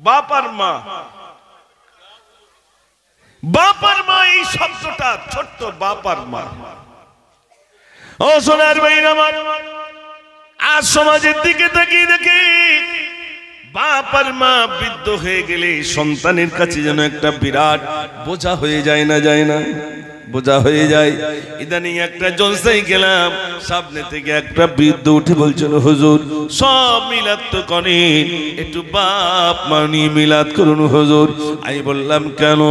বাপ আর মা, বাপ আর মা এই শব্দটা ছোট্ট, বাপ আর মা। ও সোনার ভাইরা আমার, আজ সমাজের দিকে তাকিয়ে দেখি বাপ আর মা বৃদ্ধ হয়ে গেলে সন্তানের কাছে যেন একটা বিরাট বোঝা হয়ে যায় না, যায় না, বোঝা হয়ে যায়। ইদানিং একটা জলসায় গেলাম, সামনে থেকে একটা বৃদ্ধ উঠে বলছিল, হুজুর সব মিলাদ তো করেন, একটু বাপ মা নিয়ে মিলাদ করুন হুজুর। আমি বললাম কেন?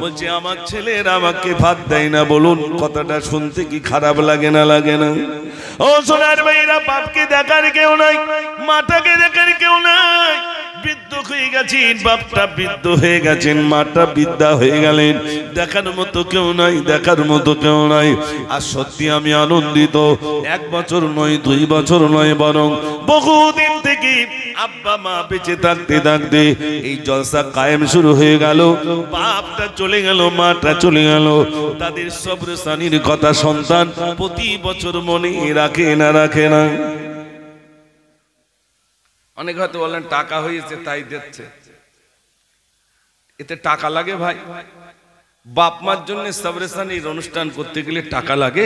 বলছে আমার ছেলের আমাকে ভাত দেয় না। বলুন কথাটা শুনতে কি খারাপ লাগে না, লাগে না? ও সোনার ভাইরা, বাপকে দেখার কেউ নাই, মাটাকে দেখার কেউ নাই। বৃদ্ধ হয়ে গেছেন, বাপটা বৃদ্ধ হয়ে গেছেন, মাটা বৃদ্ধা হয়ে গেলেন, দেখার মতো কেউ নাই, দেখার মতো কেউ নাই। আর সত্যি আমি আনন্দিত, 1 বছর নয়, 2 বছর নয়, বরং বহুদিন থেকে আব্বা মা বেঁচে থাকতে থাকতে এই জলসা কায়েম শুরু হয়ে গেল। বাপটা চলে গেল, মাটা চলে গেল, তাদের সবরসানির কথা সন্তান প্রতি বছর মনে রাখে না, রাখে না। অনেক হয়তো বলেন টাকা হয়েছে তাই দিচ্ছে, এতে টাকা লাগে ভাই? বাপ মার জন্য সবরসানির অনুষ্ঠান করতে গেলে টাকা লাগে?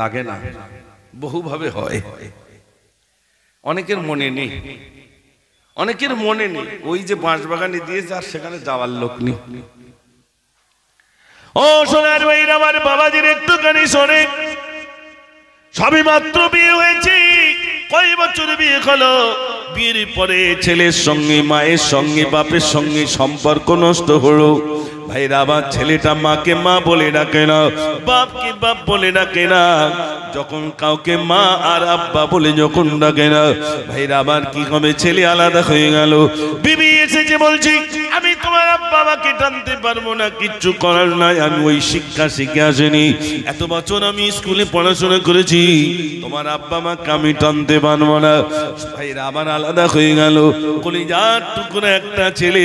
লাগে না, বহুভাবে হয়। অনেকের মনে নেই, অনেকের মনে নেই, ওই যে বাঁশবাগানে দিয়েছে আর সেখানে যাওয়ার লোক নেই। ও সোনার ভাইরা আমার, বাবাজির একটুখানি শোনে, সবে মাত্র বিয়ে হয়েছে, কয় বছর বিয়ে হলো, বিয়ের পরে ছেলের সঙ্গে মায়ের সঙ্গে বাপের সঙ্গে সম্পর্ক নষ্ট হলো। ভাইরা আমার, ছেলেটা মাকে মা বলে ডাকে না, বাপকে বাপ বলে ডাকে না, যখন কাউকে মা আর আব্বা বলে যখন ডাকে না, ভাইরা আমার কি হবে? ছেলে আলাদা হয়ে গেল। বিবি এসেছে, বলছি আমি তোমার আব্বা আমাকে টানতে পারবো না, কিচ্ছু করার নাই, আমি ওই শিক্ষা শিখে আসেনি, এত বছর আমি স্কুলে পড়াশোনা করেছি, তোমার আব্বা আমাকে আমি টানতে পারবো না। ভাইরা আমার আলাদা হয়ে গেল। কলিজার টুকরা একটা ছেলে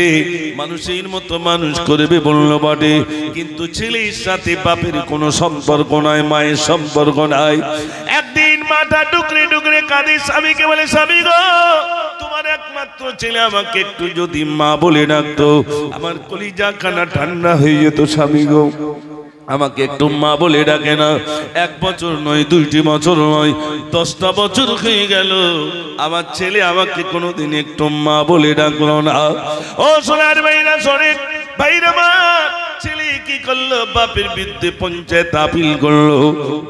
মানুষের মতো মানুষ করবে বললো বটে, কিন্তু ছেলের সাথে বাপের কোনো সম্পর্ক নাই, মায়ের সম্পর্ক নাই। একদিন মাথা টুকরে টুকরে কাঁদে, স্বামীকে বলে, স্বামী গো, তোমার একমাত্র ছেলে আমাকে একটু যদি মা বলে ডাকতো, আমার কলিজা খানা ঠান্ডা হয়ে যেত। স্বামী গো, আমাকে একটু মা বলে ডাকে না। 1 বছর নয়, 2টি বছর নয়, 10টা বছর হয়ে গেল, আমার ছেলে আমাকে কোনোদিন একটু মা বলে ডাকলো না। ও সোনার ভাইরা, শোনে ভাইরা, মা ছেলে কি করলো? বাপের বিরুদ্ধে পঞ্চায়েত আপিল করলো,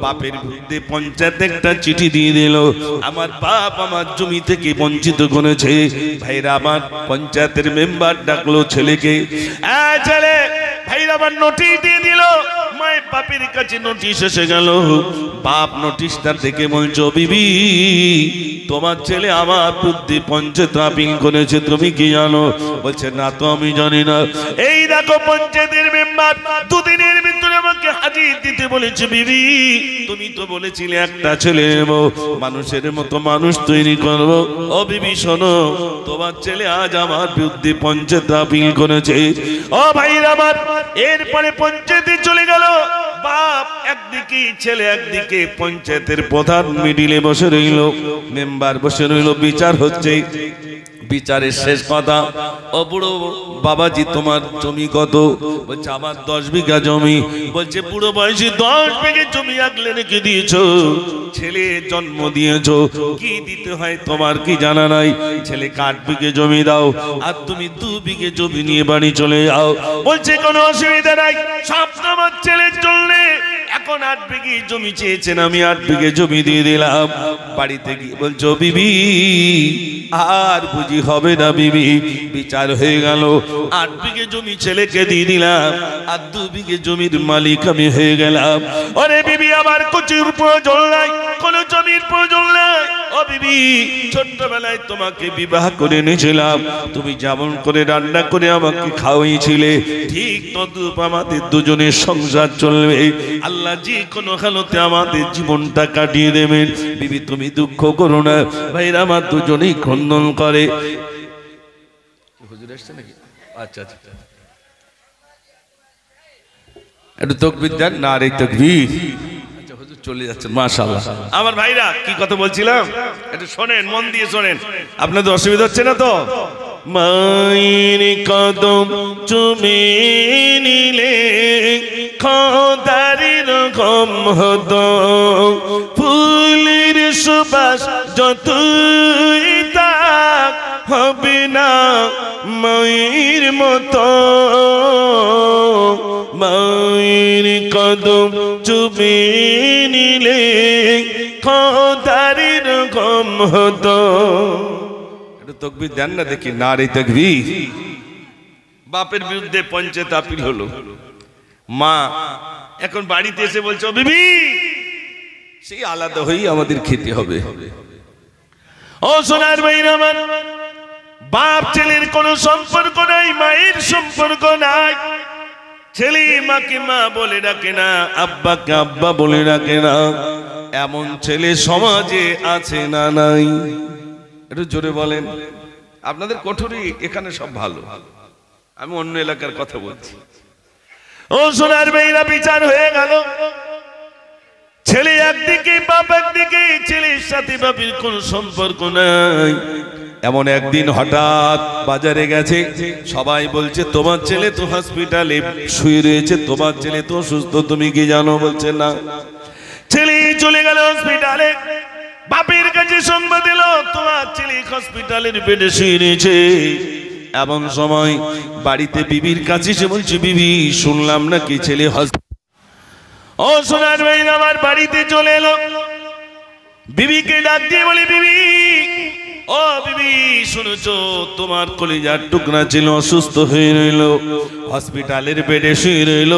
বাপের বিরুদ্ধে পঞ্চায়েত একটা চিঠি দিয়ে দিল, আমার বাপ আমার জমি থেকে বঞ্চিত করেছে। ভাইরা আমার, পঞ্চায়েতের মেম্বার ডাকলো ছেলেকে, ছেলে ভাইরা আমার নোটিশ দিয়ে দিল। মায়ের বাপের কাছে নোটিশ এসে গেল, বাপ নোটিশটা দেখে বলছো, বিবি তোমার ছেলে আমার বিরুদ্ধে পঞ্চায়েত আপিল করেছে, তুমি কি জানো? বলছে না তো, আমি জানি না। এই দেখো পঞ্চায়েতের মেম্বার 2 দিনের ভিতরে আমাকে হাজির দিতে বলেছে। বিবি তুমি তো বলেছিলে একটা ছেলে নেব, মানুষের মতো মানুষ তৈরি করবো। ও বিবি শোনো, তোমার ছেলে আজ আমার বিরুদ্ধে পঞ্চায়েত আপিল করেছে। ও ভাইরা আমার, এরপরে পঞ্চায়েতে চলে গেল, বাপ একদিকে, ছেলে একদিকে, পঞ্চায়েতের প্রধান মিডিলে বসে রইল, মেম্বার বসে রইল, বিচার হচ্ছে। বিচারের শেষ কথা, ও বুড়ো বাবাজি তোমার জমি কত? বলছে আমার 10 বিঘা জমি। বলছে বুড়ো বয়সে 10 বিঘা জমি আগলে রেখে দিয়েছো, ছেলে জন্ম দিয়েছো, কি দিতে হয় তোমার কি জানা নাই? ছেলেকে 8 বিঘা জমি দাও, আর তুমি 2 বিঘা জমি নিয়ে বাড়ি চলে যাও। বলছে কোনো অসুবিধা নাই, সব আমার ছেলের জন্য। এখন 8 বিঘা জমি চেয়েছেন, আমি 8 বিঘা জমি দিয়ে দিলাম। বাড়িতে গিয়ে বলছো, বিবি আর বুঝি হবে না বিবি। বিচার হয়ে গেল, 8 বিঘা জমি ছেলেকে দিয়ে দিলাম, আর 2 বিঘা জমির মালিক আমি হয়ে গেলাম। ওরে বিবি, আমার কিছুর প্রয়োজন নাই, কোনো জমির প্রয়োজন নাই। ও বিবি, ছোট্টবেলায় তোমাকে বিবাহ করে নিয়েছিলাম, তুমি যেমন করে রান্না করে আমাকে খাওয়াইছিলে, ঠিক তদ্রূপ আমাদের দুজনের সংসার চলবে। আল্লাহ যে কোনো হালতে আমাদের জীবনটা কাটিয়ে দেবেন। বিবি তুমি দুঃখ করো না। ভাইরা আমার দুজনেই খন্দন করে। হুজুর আসছে নাকি? আচ্ছা আচ্ছা, একটু তাকবীর দেন, নারে তাকবীর। আচ্ছা হুজুর চলে যাচ্ছেন, মাশাআল্লাহ। আমার ভাইরা কি কথা বলছিলাম, একটু শোনেন, মন দিয়ে শোনেন, আপনাদের অসুবিধা হচ্ছে না তো? মায়ের কদম চুমে নিলে খোদার রকম হতো ফুলের সুবাস যতই তাক হবে না মায়ের মতো মায়ের কদম চুমে নিলে খোদার রকম হতো। একটু তাকবীর দেন না দেখি, নারে তাকবীর। বাপের বিরুদ্ধে পঞ্চায়েত আপিল হলো, মা এখন বাড়িতে এসে বলছো বিবি সেই আলাদা হয়েই আমাদের খেতে হবে। ও সোনার ভাইরা আমার, বাপ ছেলের কোনো সম্পর্ক নাই, মায়ের সম্পর্ক নাই। ছেলে মাকে মা বলে ডাকে না, আব্বাকে আব্বা বলে ডাকে না, এমন ছেলে সমাজে আছে না নাই? একটু জোরে বলেন। আপনাদের কোঠরি এখানে সব ভালো, আমি অন্য এলাকার কথা বলছি। ও সোনার মেয়েরা, বিচার হয়ে গেল, ছেলে একদিকে বাপ একদিকে, ছেলের সাথে বাপের কোন সম্পর্ক নাই। এমন একদিন হঠাৎ বাজারে গেছে, সবাই বলছে তোমার ছেলে তো হসপিটালে শুয়ে রয়েছে, তোমার ছেলে তো অসুস্থ, তুমি কি জানো? বলছে না। ছেলে চলে গেল হসপিটালে, বাপের কাছে সংবাদ এলো তোমার ছেলে হসপিটালের বেডে শুয়ে রয়েছে। এমন সময় বাড়িতে বিবির কাছে সে বলছে বিবি শুনলাম নাকি ছেলে ও সোনার ভাই আমার বাড়িতে চলে এলো, বিবিকে ডাক দিয়ে বলি বিবি ও বিবি শুনেছো তোমার কলিজার টুকরা ছিল অসুস্থ হয়ে রইল, হসপিটালের বেডে শুয়ে রইল,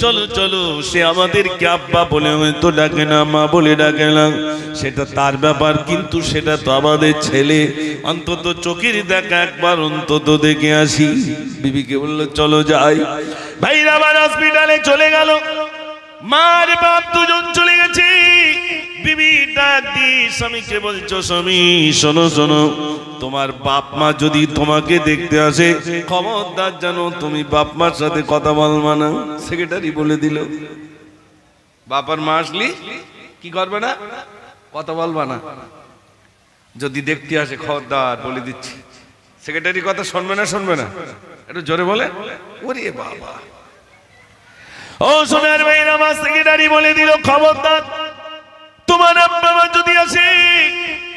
চলো চলো। সে আমাদেরকে আব্বা বলে হয়তো ডাকে না, মা বলে ডাকে না, সেটা তার ব্যাপার, কিন্তু সেটা তো আমাদের ছেলে, অন্তত চোখের দেখা একবার অন্তত দেখে আসি। বিবিকে বললো চলো যাই। ভাইরা আমার হসপিটালে চলে গেল, মার বাপ দুজন চলে গেছে। বিবি ডাক দিয়ে স্বামীকে বলছো স্বামী শোনো শোনো, তোমার বাপ মা যদি তোমাকে দেখতে আসে খবরদার জানো তুমি বাপ মার সাথে কথা বলবা না। সেক্রেটারি বলে দিল বাপার মা আসলি কি করবে না, কথা বলবা না, যদি দেখতে আসে খবরদার বলে দিচ্ছি। সেক্রেটারি কথা শুনবে না, শুনবে না? একটু জোরে বলে। ওরে বাবা, ও সোনার ভাইরা আমার সেক্রেটারি বলে দিল খবরদার তোমার আব্বা মা যদি আসে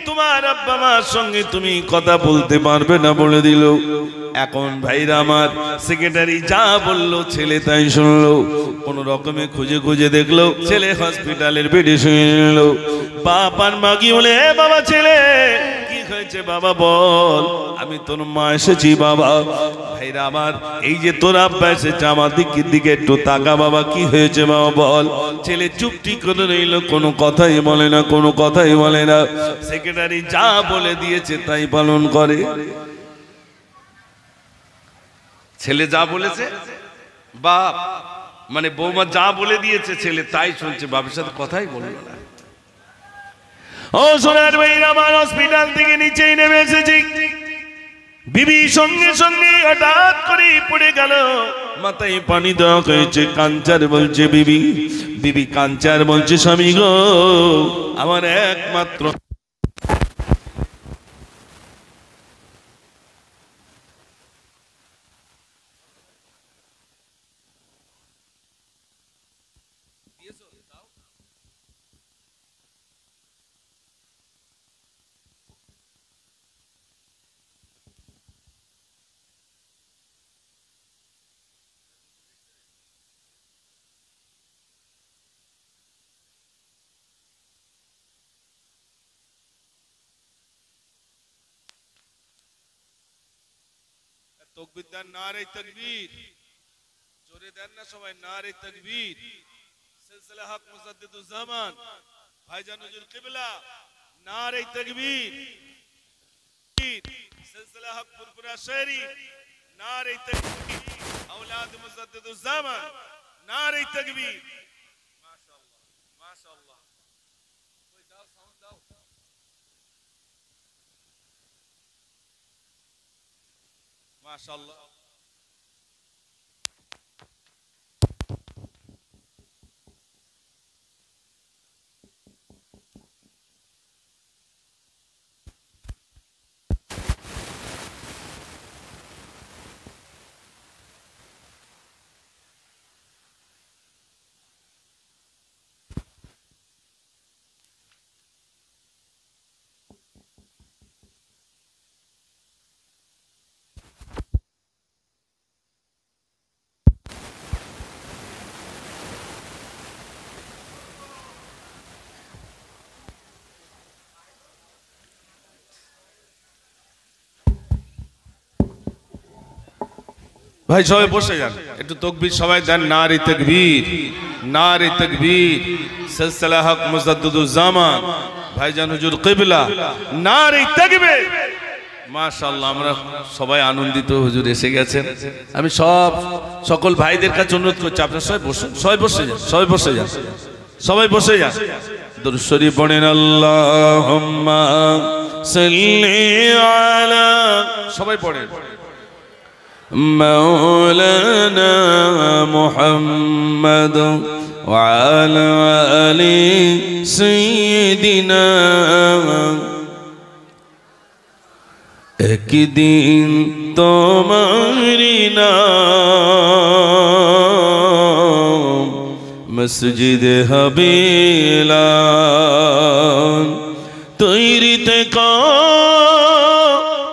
তোমার আব্বা মার সঙ্গে তুমি কথা বলতে পারবে না, বলে দিল। এখন ভাইরা আমার সেক্রেটারি যা বললো ছেলে তাই শুনলো, কোন রকমে খুঁজে খুঁজে দেখলো ছেলে হসপিটালের বেডে শুয়ে নিল। বাপ আর মা কি বলে বাবা ছেলে কি হয়েছে বাবা বল। আমি তোর মা এসেছি বাবা। ভাইরা আমার এই যে তোর আব্বা এসেছে আমার দিকে একটু তাকা বাবা, কি হয়েছে বাবা বল। ছেলে চুপটি করে রইল, কোনো কথাই বলে না, কোনো কথাই বলে না। সেক্রেটারি যা বলে দিয়েছে তাই পালন করে। ছেলে যা বলেছে, বাপ মানে বৌমা যা বলে দিয়েছে ছেলে তাই শুনছে, বাপের সাথে কথাই বললো না। ও সোনার ভাইরা আমার হসপিটাল থেকে নিচেই নেমে এসেছি, বিবি সঙ্গে সঙ্গে হঠাৎ করে পড়ে গেল, মাথায় পানি দেওয়া হয়েছে। কাঞ্চার বলছে বিবি, বিবি কাঞ্চার বলছে স্বামী গো আমার একমাত্র তকবীর দেন, নারে তাকবীর, জোরে দেন না সবাই, নারে তাকবীর। সিলসিলা হক মুজাদ্দিদুজ জামান ভাইজান হুজুর কিবলা, নারে তাকবীর। সিলসিলা হক পুরপুরা শহরি, নারে তাকবীর। اولاد মুজাদ্দিদুজ জামান, নারে তাকবীর। মাশাআল্লাহ মাশাআল্লাহ, কই দাও সাউন্ড দাও। মাশাআল্লাহ। ভাই সবাই বসে যান, একটু তাকবীর সবাই দেন। নারে তাকবীর, নারে তাকবীর। সিলসিলা হক মুজাদ্দিদুজ জামান ভাইজান হুজুর কিবলা, নারে তাকবীর। মাশাআল্লাহ, আমরা সবাই আনন্দিত, হুজুর এসে গেছেন। আমি সকল ভাইদের কাছে অনুরোধ করছি, আপনারা সবাই বসুন, সবাই বসে যান, সবাই বসে যান, সবাই বসে যান। দুরূদ শরীফ পড়েন। আল্লাহুম্মা সাল্লি আলা, সবাই পড়েন। মাওলানা মুহাম্মদ ওয়া আলা আলি সাইয়্যিদিনা। একদিন তোমারি নাম মসজিদে হাবিলা তৈরি থেকো,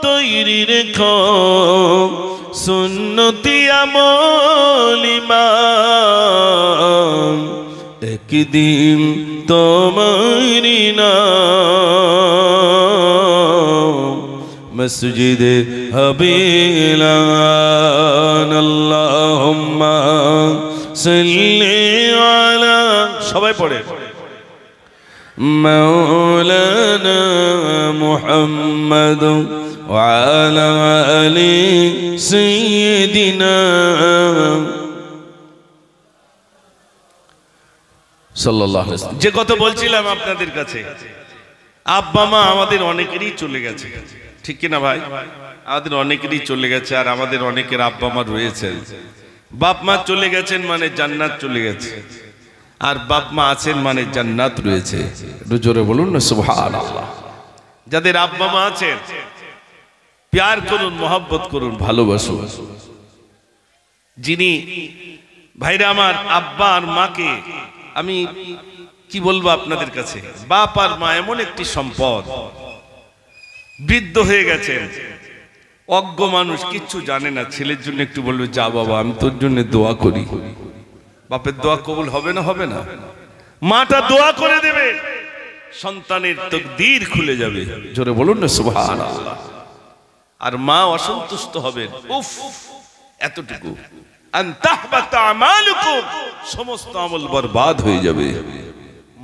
তৈরি রেখো সুন্নতি আমল ইমান। একদিন তোমারি নাম মসজিদে হাবিলান। আল্লাহুম্মা সাল্লি আলা, সবাই পড়ে। মাওলানা মুহাম্মদ ওয়া আলা আলি সাইয়্যিদিনা সাল্লাল্লাহু আলাইহি ওয়াসাল্লাম। যে কথা বলছিলাম আপনাদের কাছে, আব্বা মা আমাদের অনেকেরই চলে গেছে, ঠিক কিনা ভাই? আমাদের অনেকেরই চলে গেছে, আর আমাদের অনেকের আব্বা মা রয়েছেন। বাপ মা চলে গেছেন মানে জান্নাত চলে গেছে, আর বাপ মা আছেন মানে জান্নাত রয়েছে। একটু জোরে বলুন না সুবহানাল্লাহ। যাদের আব্বা মা আছেন, প্যার করুন, মহব্বত করুন, ভালোবাসুন। যিনি ভাইরা আমার আব্বা আর মাকে, আমি কি বলবো আপনাদের কাছে, বাপ আর মা এমন একটি সম্পদ। বৃদ্ধ হয়ে গেছেন, অজ্ঞ মানুষ, কিচ্ছু জানে না, ছেলের জন্য একটু বলবে যা বাবা আমি তোর জন্য দোয়া করি। বাপের দোয়া কবুল হবে না? হবে না। মাটা দোয়া করে দেবে, সন্তানের তাকদীর খুলে যাবে। জোরে বলুন না সুবহানাল্লাহ। আর মা অসন্তুষ্ট হবেন, উফ এতটুকু, আন তাহবাতা আমালুকুম, সমস্ত আমল বরবাদ হয়ে যাবে।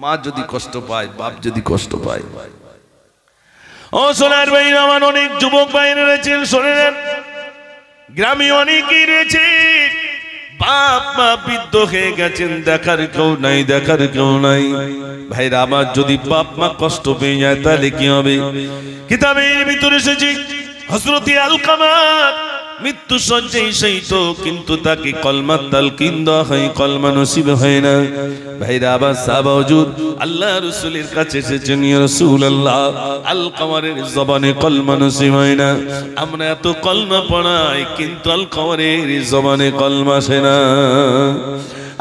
মা যদি কষ্ট পায়, বাপ যদি কষ্ট পায়। ও সোনার ভাইরা আমার, অনেক যুবক ভাইরা রয়েছেন, শোনেন, গ্রামে অনেকেই রয়েছে, বাপ মা বৃদ্ধ হয়ে গেছেন, দেখার কেউ নাই, দেখার কেউ নাই। ভাইরা আমার, যদি বাপ মা কষ্ট পেয়ে যায় তাহলে কি হবে? কিতাবের ভিতরে এসেছে হযরত আলকামা মৃত্যু সজ্জায় শহীদ, কিন্তু তাকে কলমা তালকিন দেওয়া হয়, কলমা নসিব হয় না। ভাইরা আবার সাহাবা হুজুর আল্লাহ রাসূলের কাছে এসেছেন, ইয়া রাসূলুল্লাহ আলকামার জবানে কলমা নসিব হয় না। আমরা এত কলমা পড়াই, কিন্তু আলকামার জবানে কলমা আসে না।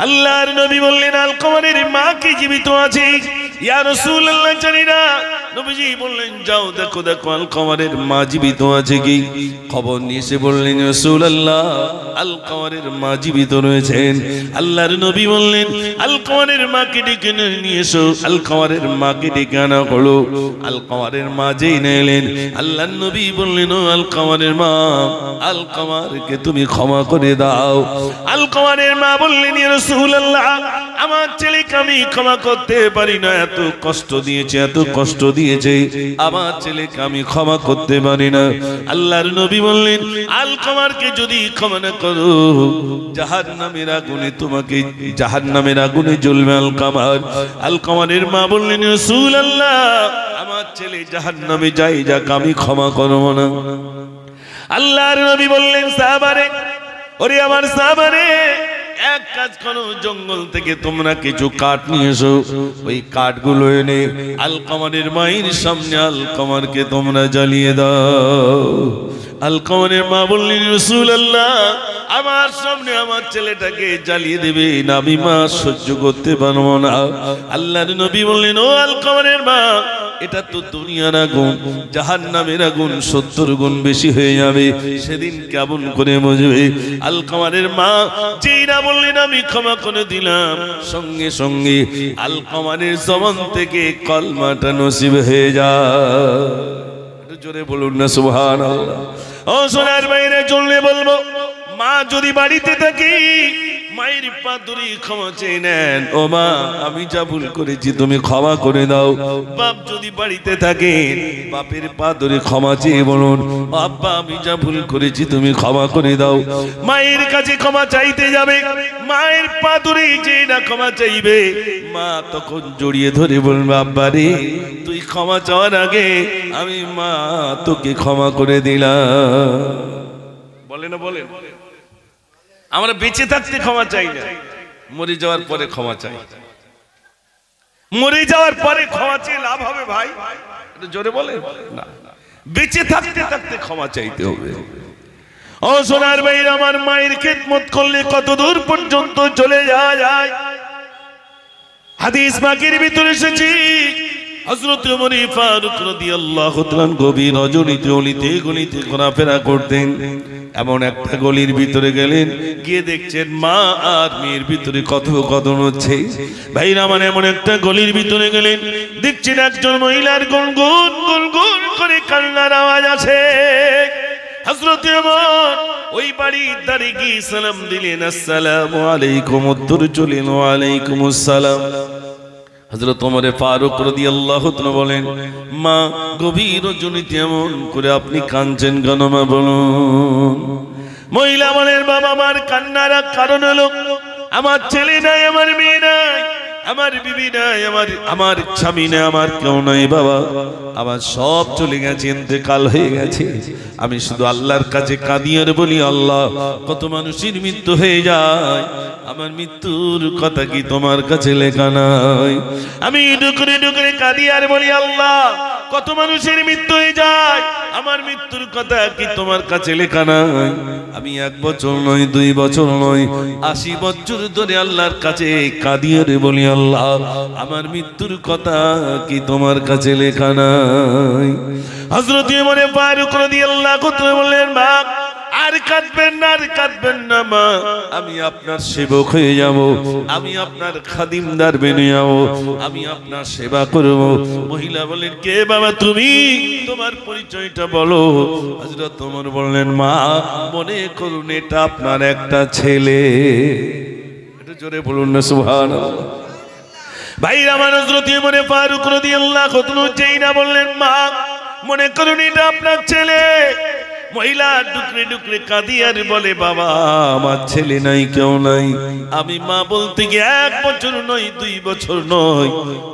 আল্লাহর নবী বললেন, আলকামার মা কি জীবিত আছে? ইয়া রাসূলুল্লাহ জানি না। নবীজি বললেন, যাও দেখো দেখো আলকামারের মা জীবিত আছে কি। খবর নিয়ে এসে বললেন, রাসূলুল্লাহ আলকামারের মা জীবিত রয়েছেন। আল্লাহর নবী বললেন, আলকামারের মাকে ডেকে নিয়ে এসো। আলকামারের মাকে ডেকে আনা হলো। আলকামারের মা যেই এলেন, আল্লাহর নবী বললেন, ও আলকামারের মা, আলকামারকে তুমি ক্ষমা করে দাও। আলকামারের মা বললেন, ইয়া রাসূলুল্লাহ আমার ছেলেকে আমি ক্ষমা করতে পারি না, এত কষ্ট দিয়েছে, এত কষ্ট দিয়েছে, আমার ছেলেকে আমি ক্ষমা করতে পারি না। আল্লাহর নবী বললেন, আলকামারকে যদি ক্ষমা না করো, জাহান্নামের আগুনে তোমাকে, জাহান্নামের আগুনে জ্বলবে আলকামার। আলকামারের মা বললেন, রাসূলুল্লাহ আমার ছেলে জাহান্নামে যাই যাক, আমি ক্ষমা করব না। আল্লাহর নবী বললেন, সাহাবারে, ওরে আমার সাহাবারে, এক কাজ করো, জঙ্গল থেকে তোমরা কিছু কাঠ নিয়ে এসো। ওই কাঠগুলো এনে আলকামারের মায়ের সামনে আলকামারকে তোমরা জ্বালিয়ে দাও। আলকামারের মা বললেন, রাসূলুল্লাহ আমার সামনে আমার ছেলেটাকে জ্বালিয়ে দেবে না, আমি মা সহ্য করতে পারবো না। আল্লাহর নবী বললেন, ও আলকামারের মা, এটা তো দুনিয়ার আগুন, জাহান্নামের আগুন 70 গুণ বেশি হয়ে যাবে, সেদিন কেমন করে বুঝবে? আলকামারের মা যেই না বললেন আমি ক্ষমা করে দিলাম, সঙ্গে সঙ্গে আলকামারের জবান থেকে কলমাটা নসিব হয়ে যায়। জোরে বলুন না সুবহানাল্লাহ। ও সোনার বাইরে চললে বলবো, মা যদি বাড়িতে থাকে মায়ের পা ধরে ক্ষমা চেয়ে নেন, ও মা আমি যা ভুল করেছি তুমি ক্ষমা করে দাও। বাপ যদি বাড়িতে থাকেন বাপের পা ধরে ক্ষমা চেয়ে বলুন, আব্বা আমি যা ভুল করেছি তুমি ক্ষমা করে দাও। মায়ের কাছে ক্ষমা চাইতে যাবে, মায়ের পা ধরে যে না ক্ষমা চাইবে, মা তখন জড়িয়ে ধরে বলবে, আব্বা রে তুই ক্ষমা চাওয়ার আগে আমি মা তোকে ক্ষমা করে দিলাম। বলে না বলে? আমরা বেঁচে থাকতে ক্ষমা চাই না, মরে যাওয়ার পরে ক্ষমা চাই। মরে যাওয়ার পরে ক্ষমা চেয়ে লাভ হবে ভাই? একটু জোরে বলে না, বেঁচে থাকতে থাকতে ক্ষমা চাইতে হবে। ও সোনার ভাইরা, আমার মায়ের খেদমত করলে কত দূর পর্যন্ত চলে যাওয়া যায়। হাদিস পাকের ভিতরে এসেছে হযরত ওমর ফারুক রাদিয়াল্লাহু তাআলা গভীর রজনীতে অলিতে গলিতে ঘোরাফেরা করতেন। এমন একটা গলির ভিতরে গেলেন, গিয়ে দেখছেন মা আর মেয়ের ভিতরে কথোপকথন হচ্ছে। ভাইরা আমার, এমন একটা গলির ভিতরে গেলেন, দেখছেন একজন মহিলার গুনগুন গুনগুন করে কান্নার আওয়াজ আছে। হযরত ওমর ওই বাড়ির দ্বারে গিয়ে সালাম দিলেন, আসসালামু আলাইকুম। উত্তর চলেন, ওয়া আলাইকুমুস সালাম। হযরত ওমর ফারুক রাদিয়াল্লাহু তাআলা বলেন, মা গভীর রজনীতে এমন করে আপনি কাঁদছেন কেন মা বলুন? মহিলা বলেন, বাবা আমার কান্নার কারণ হলো আমার ছেলে নাই, আমার মেয়ে নাই, আমার বিবি নাই, আমার স্বামী নাই, আমার কেউ নাই বাবা, আমার সব চলে গেছে, ইন্তেকাল হয়ে গেছে। আমি শুধু আল্লাহর কাছে কাঁদি আর বলি, আল্লাহ কত মানুষের মৃত্যু হয়ে যায়, আমার মৃত্যুর কথা কি তোমার কাছে লেখা নাই? আমি ডুকরে ডুকরে কাঁদি আর বলি, আল্লাহ কত মানুষের মৃত্যু হয়ে যায়, আমার মৃত্যুর কথা কি তোমার কাছে লেখা নাই? আমি 1 বছর নয় 2 বছর নয় 80 বছর ধরে আল্লাহর কাছে কাঁদি আর বলি, আল্লাহ আমার মৃত্যুর কথা কি তোমার কাছে লেখা নাই? হযরত ওমর ফারুক রাদিয়াল্লাহু তাআলা বললেন, মা আর কাঁদবেন না, আর কাঁদবেন না মা, আমি আপনার সেবক হয়ে যাব, আমি আপনার খাদিমদার বেনে যাব, আমি আপনার সেবা করব। মহিলা বলেন, কে বাবা তুমি? তোমার পরিচয়টা বলো। হযরত ওমর বললেন, মা মনে করুন এটা আপনার একটা ছেলে। একটু জোরে বলুন না সুবহানাল্লাহ। ভাইরা আমার, হযরত ওমর ফারুক রাদিয়াল্লাহু তাআলা যেই না বললেন, মা মনে করুন এটা আপনার ছেলে, মহিলা ডুকরে ডুকরে কাঁদি আর বলে, বাবা আমার ছেলে নাই, কেউ নাই। আমি মা বলতে গিয়ে 1 বছর নয় 2 বছর নয়,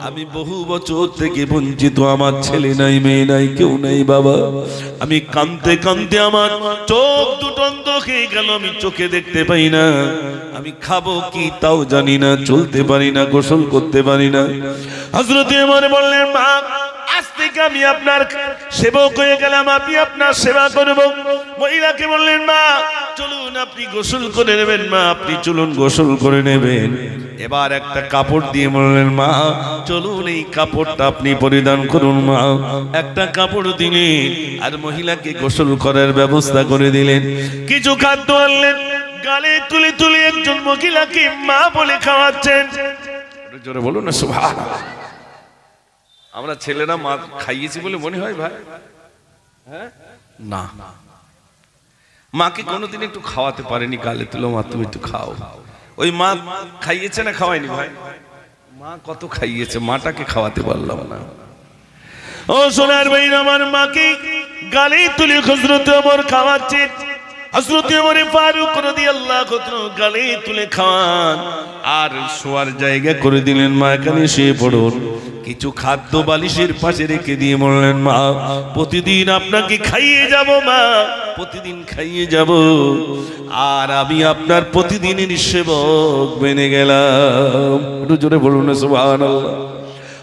আমি বহু বছর থেকে বঞ্চিত, আমার ছেলে নাই, মেয়ে নাই, কেউ নাই বাবা। আমি কাঁদতে কাঁদতে আমার চোখ দুটো অন্ধ হয়ে গেল, আমি চোখে দেখতে পাই না, আমি খাবো কি তাও জানি না, চলতে পারি না, গোসল করতে পারি না। হযরত ওমর বললেন, মা আজ থেকে আমি আপনার সেবক হয়ে গেলাম, আমি আপনার সেবা করব। মহিলাকে বললেন, মা চলুন আপনি গোসল করে নেবেন, মা আপনি চলুন গোসল করে নেবেন। এবার একটা কাপড় দিয়ে বললেন, মা চলুন এই কাপড়টা আপনি পরিধান করুন। মা একটা কাপড় দিলেন আর মহিলাকে গোসল করার ব্যবস্থা করে দিলেন। কিছু খাদ্য আনলেন, গালে তুলে তুলে একজন মহিলাকে মা বলে খাওয়াচ্ছেন। জোরে বলুন না সুবহানাল্লাহ। আমরা ছেলেরা মা খাইয়েছি বলে মনে হয় ভাই? হ্যাঁ না, মাকে কোনোদিন একটু খাওয়াতে পারেনি, গালে তুলো মা তুমি একটু খাও। ওই মা খাইয়েছে না খাওয়ায়নি ভাই? মা কত খাইয়েছে, মাটাকে খাওয়াতে পারলাম না। ও সোনার ভাই, আমার মাকে গালে তুলে হযরত ওমর খাওয়াচ্ছে। হযরত ওমর ফারুক রাদিয়াল্লাহু তাআলা গালে তুলে খাওয়ান আর শোয়ার জায়গা করে দিলেন, মা এখানে শুয়ে পড়ুন। কিছু খাদ্য বালিশের পাশে রেখে দিয়ে বললেন, মা প্রতিদিন আপনাকে খাইয়ে যাব, মা প্রতিদিন খাইয়ে যাব, আর আমি আপনার প্রতিদিনের সেবক বেনে গেলাম। একটু জোরে বলুন না সুবহানাল্লাহ।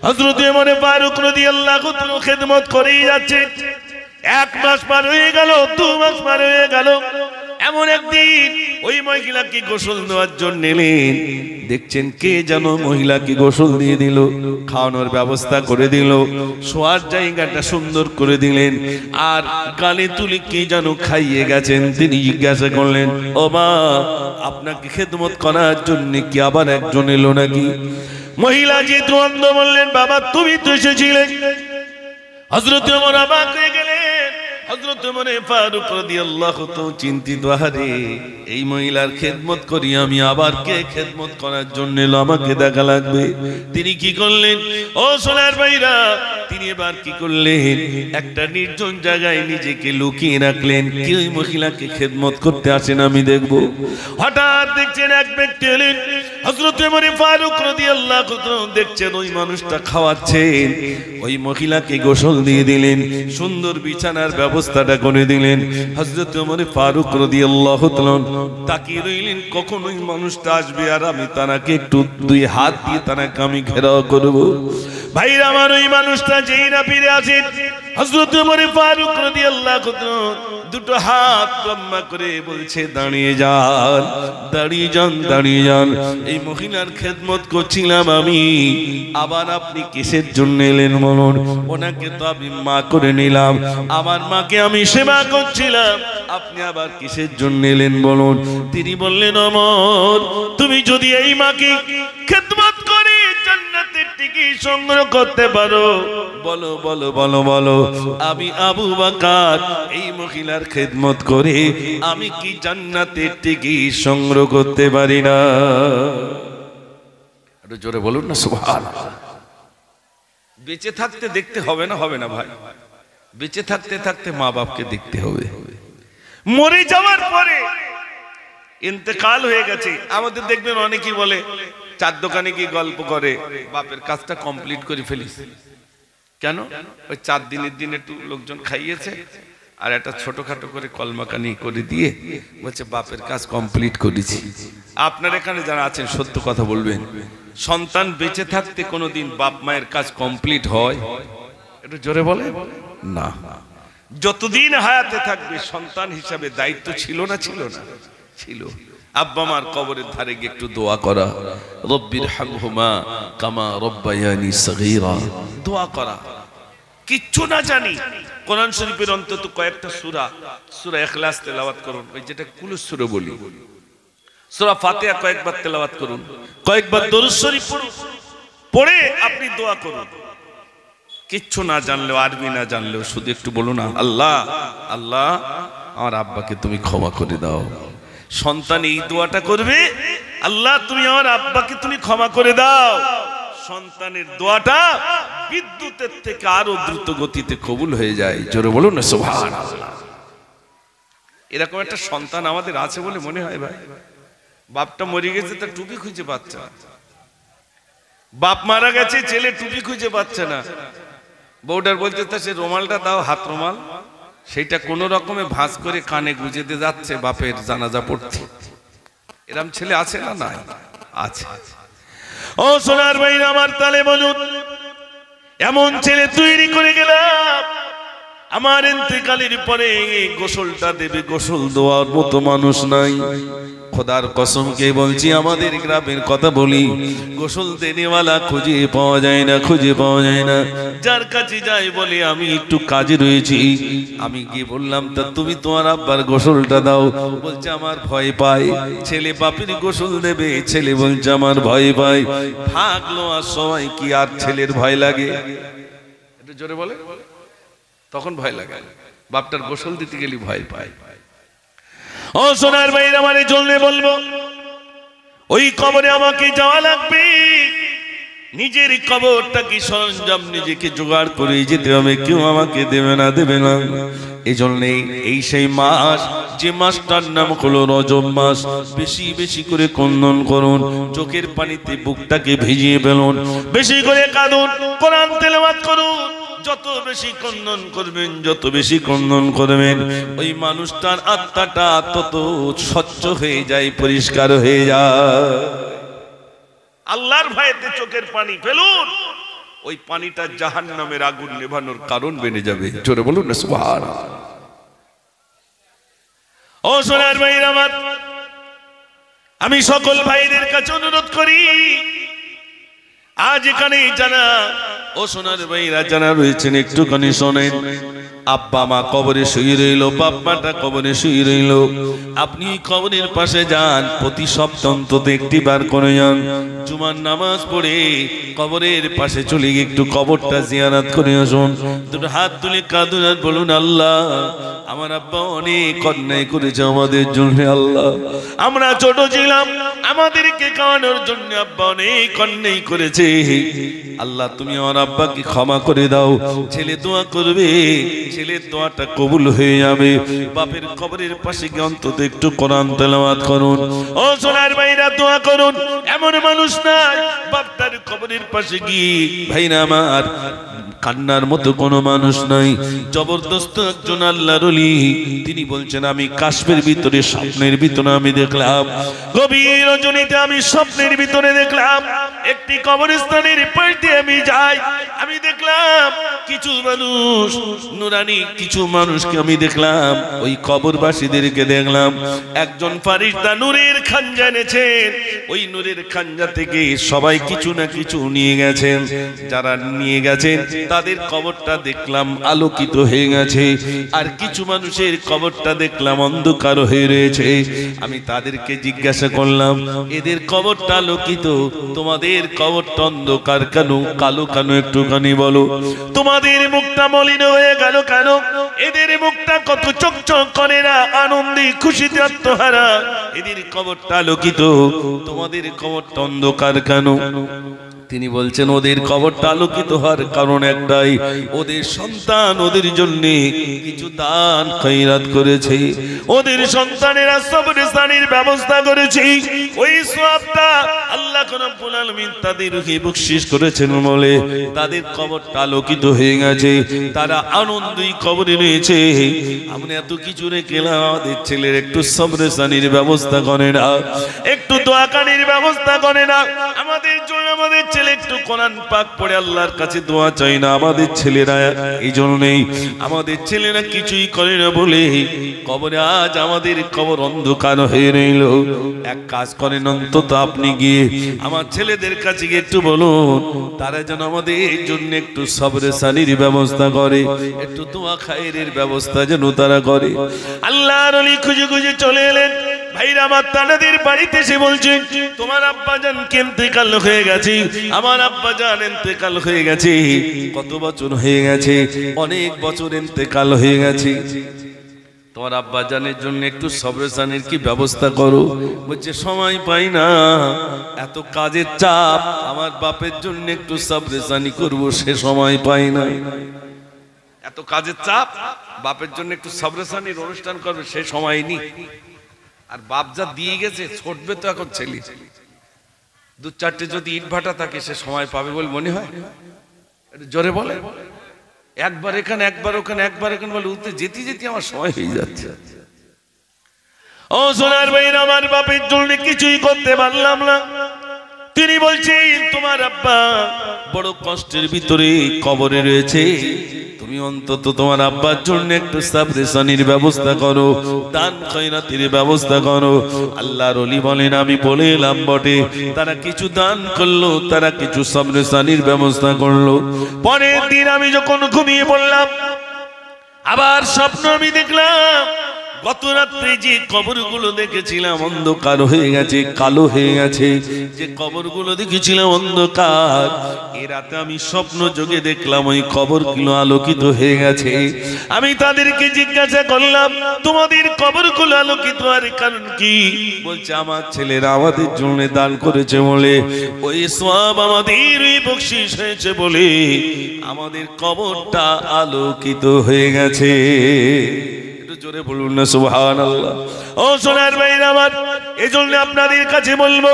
হযরত ওমর ফারুক রাদিয়াল্লাহু তাআলা খেদমত করেই যাচ্ছে। 1 মাস পার হয়ে গেল, 2 মাস পার হয়ে গেল। এমন একদিন ওই মহিলাকে গোসল দেওয়ার জন্য এলেন, দেখছেন কে যেন মহিলাকে গোসল দিয়ে দিল, খাওয়ানোর ব্যবস্থা করে দিল, শোয়ার জায়গাটা সুন্দর করে দিলেন, আর গালে তুলে কে যেন খাইয়ে গেছেন। তিনি জিজ্ঞাসা করলেন, ও মা আপনাকে খেদমত করার জন্য কি আবার একজন এলো নাকি? মহিলা যেহেতু অন্ধ বললেন, বাবা তুমি তো এসেছিলে। হযরত ওমর অবাক হয়ে গেলেন, হযরত ওমর ফারুক রাদিয়াল্লাহু তাআলা চিন্তিত, আরে এই মহিলার খেদমত করি আমি, আবার কে খেদমত করার জন্য এলো, আমাকে দেখা লাগবে। তিনি কি করলেন ও সোনার ভাইরা, তিনি এবার কি করলেন, একটা নির্জন জায়গায় নিজেকে লুকিয়ে রাখলেন। কি ওই মহিলাকে খেদমত করতে আসেন আমি দেখব। হঠাৎ দেখছেন এক ব্যক্তি এলেন, হযরত ওমর ফারুক রাদিয়াল্লাহু তাআলা দেখছেন ওই মানুষটা খাওয়াচ্ছেন, ওই মহিলাকে গোসল দিয়ে দিলেন, সুন্দর বিছানার ব্যবস্থাটা করে দিলেন। হযরত ওমর ফারুক রাদিয়াল্লাহু তাআলা তাকিয়ে রইলেন কখন ওই মানুষটা আসবে, আর আমি তাকে একটু দুই হাত দিয়ে তাকে আমি ঘেরাও করব। ভাইরা আমার, ওই মানুষটা যেই না ফিরে আসেন, হযরত ওমর ফারুক রাদিয়াল্লাহু তাআলা দুটো হাত লম্বা করে বলছে, দাঁড়িয়ে যান, দাঁড়িয়ে যান, দাঁড়িয়ে যান। এই মহিলার খেদমত করছিলাম আমি, আবার আপনি কিসের জন্য এলেন বলুন? ওনাকে তো আমি মা করে নিলাম, আমার মাকে আমি সেবা করছিলাম, আপনি আবার কিসের জন্য এলেন বলুন? তিনি বললেন, ওমর, তুমি যদি এই মাকে খেদমত করে জান্নাতের টিকিট সংগ্রহ করতে পারো, বলো বলো বলো বলো, আমি আবু বকর এই মহিলার খেদমত করে আমি কি জান্নাতের টিকিট সংগ্রহ করতে পারি না? একটু জোরে বলুন না সুবহানাল্লাহ। বেঁচে থাকতে দেখতে হবে না, হবে না ভাই, বেঁচে থাকতে থাকতে মা বাপকে দেখতে হবে। মরে যাওয়ার পরে ইন্তেকাল হয়ে গেছে, আমাদের দেখবেন অনেকেই বলে চার দোকানে কি গল্প করে, বাপের কাজটা কমপ্লিট করে ফেলিস। কেন? ওই 4 দিনের দিন একটু লোকজন খাইয়েছে, আর একটা ছোটখাটো করে কলমাকানি করে দিয়ে বলছে বাপের কাজ কমপ্লিট করেছি। আপনার এখানে যারা আছেন সত্য কথা বলবেন, সন্তান বেঁচে থাকতে কোনোদিন বাপ মায়ের কাজ কমপ্লিট হয়? একটু জোরে বলে না। যতদিন হায়াতে থাকবে সন্তান হিসাবে দায়িত্ব ছিল না, ছিল না? ছিল। আব্বা মার কবরের ধারে গিয়ে একটু দোয়া করা, রব্বির হামহুমা কামা রব্বায়ানি সগীরা, দোয়া করা। কিচ্ছু না জানি, কোরআন শরীফের অন্তত কয়েকটা সূরা, সূরা ইখলাস তেলাওয়াত করুন, ওই যেটা কুলুস সূরা বলি, সূরা ফাতিহা কয়েকবার তেলাওয়াত করুন, কয়েকবার দরুদ শরীফ পড়ুন, পড়ে আপনি দোয়া করুন। কিচ্ছু না জানলেও, আরবি না জানলেও শুধু একটু বলুন, আল্লাহ আল্লাহ আমার আব্বাকে তুমি ক্ষমা করে দাও। সন্তান এই দোয়াটা করবে, আল্লাহ তুমি আমার আব্বাকে তুমি ক্ষমা করে দাও। সন্তানের দোয়াটা বিদ্যুতের থেকে আরো দ্রুত গতিতে কবুল হয়ে যায়। জোরে বলুন না সুবহানাল্লাহ। এরকম একটা সন্তান আমাদের আছে বলে মনে হয় ভাই। বাপটা মরে গেছে, তার টুপি খুঁজে পাচ্ছে না। বাপ মারা গেছে, ছেলে টুপি খুঁজে পাচ্ছে না। বউটার বলতে তা সে রুমালটা দাও, হাত রুমাল, সেটা কোন রকমে ভাঁজ করে কানে গুঁজে দিয়ে যাচ্ছে বাপের জানাজা পড়তে। এরকম ছেলে আছে না? নাই, আছে। ও সোনার ভাই আমার, তালে বলুন, এমন ছেলে তৈরি করে গেলাম, আমার ইন্তেকালের পরে গোসলটা দেবে, গোসল দেওয়ার মতো মানুষ নাই। খোদার কসমকে বলছি, আমাদের গ্রামের কথা বলি, গোসল দেনেওয়ালা খুঁজে পাওয়া যায় না, খুঁজে পাওয়া যায় না। যার কাছে যাই বলে আমি একটু কাজে রয়েছি, আমি গিয়ে বললাম তা তুমি তোমার আব্বার গোসলটা দাও, বলছে আমার ভয় পাই। ছেলে বাপের গোসল দেবে, ছেলে বলছে আমার ভয় পাই। ভাগলো আর সবাই কি আর ছেলের ভয় লাগে? একটু জোরে বলে, তখন ভয় লাগে। বাপটার গোসল দিতে গেলে ভয় পায়। ও সোনার ভাই আমারে চললে বলবো, ওই কবরে আমাকে যাওয়া লাগবে। নিজের কবরটা কি সরঞ্জাম নিজেকে জোগাড় করে যেতে হবে, কেউ আমাকে দেবে না, দেবে না। এই জন্যে এই সেই মাস, যে মাসটার নাম হলো রজব মাস, বেশি বেশি করে ক্রন্দন করুন, চোখের পানিতে বুকটাকে ভিজিয়ে ফেলুন, বেশি করে কাঁদুন, কোরআন তেলাওয়াত করুন। যত বেশি ক্রন্দন করবেন, যত বেশি ক্রন্দন করবেন, ওই মানুষটার আত্মাটা তত স্বচ্ছ হয়ে যায়, পরিষ্কার হয়ে যায়। আল্লাহর ভয়েতে চোখের পানি ফেলুন, ওই পানিটা জাহান্নামের আগুন নেভানোর কারণ বনে যাবে। জোরে বলুন না সুবহানাল্লাহ। ও সোনার ভাইরা আমার, আমি সকল ভাইদের কাছে অনুরোধ করি, আজ এখানে জানা ও সোনার ভাইরা জানা রয়েছেন, একটুখানি শোনেন। আব্বা মা কবরে শুয়ে রইল, বাপ মাটা কবরে শুয়ে রইল। আপনি কবরের পাশে যান, প্রতি সপ্তাহ অন্তত একটি বার করে যান। জুমার নামাজ পড়ে কবরের পাশে চলে গিয়ে একটু কবরটা জিয়ারত করে আসুন। দুটো হাত তুলে কাঁদুন আর বলুন, আল্লাহ আমার আব্বা অনেক অন্যায় করেছে আমাদের জন্য। আল্লাহ আমরা ছোট ছিলাম, আমাদেরকে খাওয়ানোর জন্য আব্বা অনেক অন্যায় করেছে। আল্লাহ তুমি আমার আব্বাকে ক্ষমা করে দাও। ছেলে দোয়া করবে, ছেলের দোয়াটা কবুল হয়ে যাবে। বাপের কবরের পাশে গিয়ে অন্তত একটু কোরআন তেলাওয়াত করুন। ও সোনার ভাইরা দোয়া করুন। এমন মানুষ নাই বাপটার কবরের পাশে গিয়ে ভাইরা আমার কান্নার মতো কোনো মানুষ নাই। জবরদস্ত একজন আল্লাহর ওলি, তিনি বলছেন আমি কাশ্মীর ভিতরে স্বপ্নের ভিতরে আমি দেখলাম, গভীর রজনীতে আমি স্বপ্নের ভিতরে দেখলাম একটি কবরস্থানের পাশ দিয়ে আমি যাই। আমি দেখলাম কিছু মানুষ নুরানি, কিছু মানুষকে আমি দেখলাম, ওই কবরবাসীদেরকে দেখলাম একজন ফারিস্তা নূরের খাঞ্জা এনেছেন। ওই নূরের খাঞ্জা থেকে সবাই কিছু না কিছু নিয়ে গেছেন। যারা নিয়ে গেছেন তাদের কবরটা দেখলাম আলোকিত হয়ে গেছে, আর কিছু মানুষের কবরটা দেখলাম অন্ধকার হয়ে রয়েছে। আমি তাদেরকে জিজ্ঞাসা করলাম, এদের কবরটা আলোকিত, তোমাদের কবরটা অন্ধকার কেন, কালো কেন, একটুখানি বলো। তোমাদের মুখটা মলিন হয়ে গেল কেন? এদের মুখটা কত চকচক করে না, আনন্দে খুশিতে আত্মহারা। এদের কবরটা আলোকিত, তোমাদের কবরটা অন্ধকার কেন? তিনি বলছেন ওদের কবরটা আলোকিত হওয়ার কারণ একটাই, ওদের সন্তান ওদের জন্য কিছু দান খয়রাত করেছে, ওদের সন্তানেরা সবরস্থানের ব্যবস্থা করেছে। ওই সওয়াবটা আল্লাহ রাব্বুল আলামিন তাদেরকে বকশিশ করেছেন বলে তাদের কবরটা আলোকিত হয়ে গেছে। তারা আনন্দই কবরে রয়েছে। আমরা এত কিছু রেখেলাম, আমাদের ছেলের একটু সবরস্থানের ব্যবস্থা করে না, একটু দোয়াকানির ব্যবস্থা করে না। আমাদের জন্য আমাদের ছেলে একটু কোরআন পাক পড়ে আল্লাহর কাছে দোয়া চাই না। আমাদের ছেলেরা এই জন্যই, আমাদের ছেলেরা কিছুই করে না বলে কবরে আজ আমাদের কবর অন্ধকার হয়ে রইল। এক কাজ করেন, অন্তত আপনি গিয়ে আমার ছেলেদের কাছে গিয়ে একটু বলুন, তারা যেন আমাদের জন্য একটু সবরসানির ব্যবস্থা করে, একটু দোয়া খায়েরের ব্যবস্থা যেন তারা করে। আল্লাহর ওলি খুঁজে খুঁজে চলে এলেন। ভাইরা আমার তানাদের বাড়িতে এসে বলছেন, তোমার আব্বা জান ইন্তেকাল হয়ে গেছে, আমার আব্বা জান ইন্তেকাল হয়ে গেছে। কত বছর হয়ে গেছে? অনেক বছর ইন্তেকাল হয়ে গেছে। তোমার আব্বা জানের জন্য একটু সবরসানির কি ব্যবস্থা করো। বলছে সময় পাই না, এত কাজের চাপ, আমার বাপের জন্য একটু সবরসানি করব, সে সময় পাই না। এত কাজের চাপ, বাপের জন্য একটু সবরসানির অনুষ্ঠান করবে, সে সময় নেই। আর বাপ যা দিয়ে গেছে, ছুটবে তো এখন ছেলে। দু চারটে যদি ইট ভাটা থাকে, সে সময় পাবে বলে মনে হয়? জোরে বলে, একবার এখানে একবার ওখানে একবার এখানে বলে, উঠতে যেতে যেতে আমার সময় হয়ে যাচ্ছে। ও সোনার ভাই, আমার বাপের জন্য কিছুই করতে পারলাম না। তিনি বলছেন, তোমার আব্বা বড় কষ্টের ভিতরে কবরে রয়েছে, তুমি অন্তত তোমার আব্বার জন্য একটু সবরসানির ব্যবস্থা করো, দান খয়রাতের ব্যবস্থা করো। আল্লাহর ওলি বলেন, আমি বলে এলাম বটে, তারা কিছু দান করলো, তারা কিছু সবরসানির ব্যবস্থা করলো। পরের দিন আমি যখন ঘুমিয়ে পড়লাম, আবার স্বপ্ন আমি দেখলাম, গত রাত্রে যে কবরগুলো দেখেছিলাম অন্ধকার হয়ে গেছে, কালো হয়ে গেছে, যে কবরগুলো দেখেছিলাম অন্ধকার, এ রাতে আমি স্বপ্ন যোগে দেখলাম ওই কবরগুলো আলোকিত হয়ে গেছে। আমি তাদেরকে জিজ্ঞাসা করলাম, তোমাদের কবরগুলো আলোকিত হওয়ার কারণ কি? বলছে, আমার ছেলেরা আমাদের জন্য দান করেছে বলে, ওই সওয়াব আমাদের ওই বকশিশ হয়েছে বলে আমাদের কবরটা আলোকিত হয়ে গেছে। জোরে বলুন না সুবহানাল্লাহ। ও সোনার ভাইরা আমার, এজন্য আপনাদের কাছে বলবো,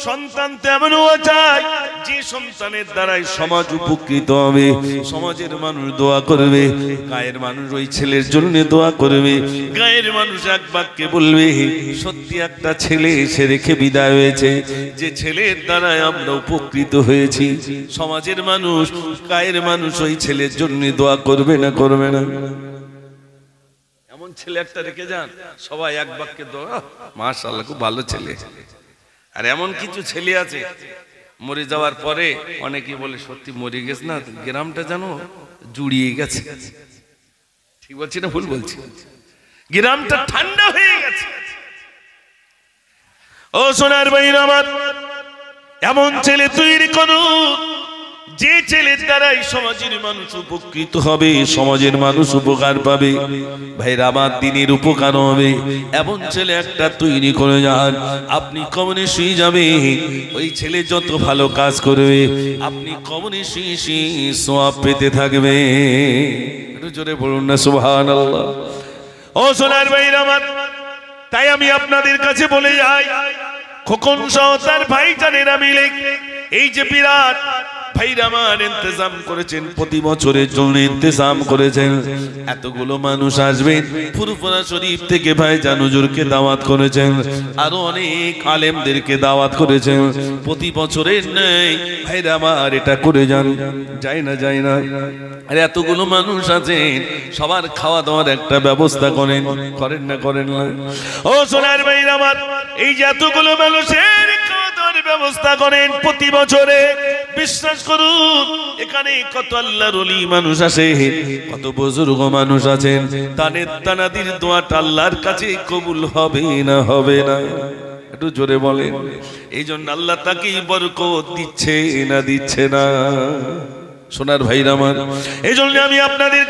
সন্তান তেমন হওয়া চাই যে সন্তানের দ্বারাই সমাজ উপকৃত হবে, সমাজের মানুষ দোয়া করবে, গায়ের মানুষ ওই ছেলের জন্য দোয়া করবে, গায়ের মানুষ এক বাক্যে বলবে, সত্যি একটা ছেলে এসে রেখে বিদায় হয়েছে, যে ছেলের দ্বারাই আমরা উপকৃত হয়েছি। সমাজের মানুষ, গায়ের মানুষ ওই ছেলের জন্য দোয়া করবে না, করবে না? এমন ছেলে একটা রেখে যান, সবাই এক বাক্যে দোয়া, মাশাআল্লাহ খুব ভালো ছেলে। আর এমন কিছু ছেলে আছে, মরে যাওয়ার পরে অনেকে বলে সত্যি মরে গেছে না, গ্রামটা জানো জুড়িয়ে গেছে। ঠিক বলছি না ভুল বলছি? গ্রামটা ঠান্ডা হয়ে গেছে। ও সোনার ভাইরা আমার, এমন ছেলে তৈরি করো যে ছেলের দ্বারাই সমাজের মানুষ উপকৃত হবে, সমাজের মানুষ উপকার পাবে। ভাইরা আমার, দিনের উপকার হবে এমন ছেলে একটা তৈরি করে যান। আপনি কবরে শুয়ে যাবে, ওই ছেলে যত ভালো কাজ করবে আপনি কবরে শুয়ে সওয়াব পেতে থাকবে। একটু জোরে বলুন না সুবহানাল্লাহ। ও সোনার ভাইরা আমার, তাই আমি আপনাদের কাছে বলে যাই, খোকন সহ তার ভাইজানেরা মিলে এই যে বিরাট ভাইরা আমার ইন্তজাম করেছেন, প্রতি বছরের জন্য ইন্তজাম করেছেন। এতগুলো মানুষ আসবেন, ফুরফুরা শরীফ থেকে ভাইজান হুজুরকে দাওয়াত করেছেন, আরো অনেক আলেমদেরকে দাওয়াত করেছেন। প্রতি বছরের নেই ভাইরা আমার এটা করে যান, যায় না যায় না। আর এতগুলো মানুষ আছেন, সবার খাওয়া দাওয়ার একটা ব্যবস্থা করেন, করেন না করেন না? ও সোনার ভাইরা আমার, এই যে এতগুলো মানুষের খাওয়া দাওয়ার ব্যবস্থা করেন প্রতি বছরে, বিশ্বাস করুন এখানে কত আল্লাহর ওলি মানুষ আসে, কত বুজুর্গ মানুষ আছেন, তাদের তানাদির দোয়াটা আল্লাহর কাছে কবুল হবে না হবে না? একটু জোরে বলেন। এই জন্য আল্লাহ তাকেই বরকত দিচ্ছে না দিচ্ছে না? সোনার ভাইরা আমার, এই জন্য আমি আপনাদের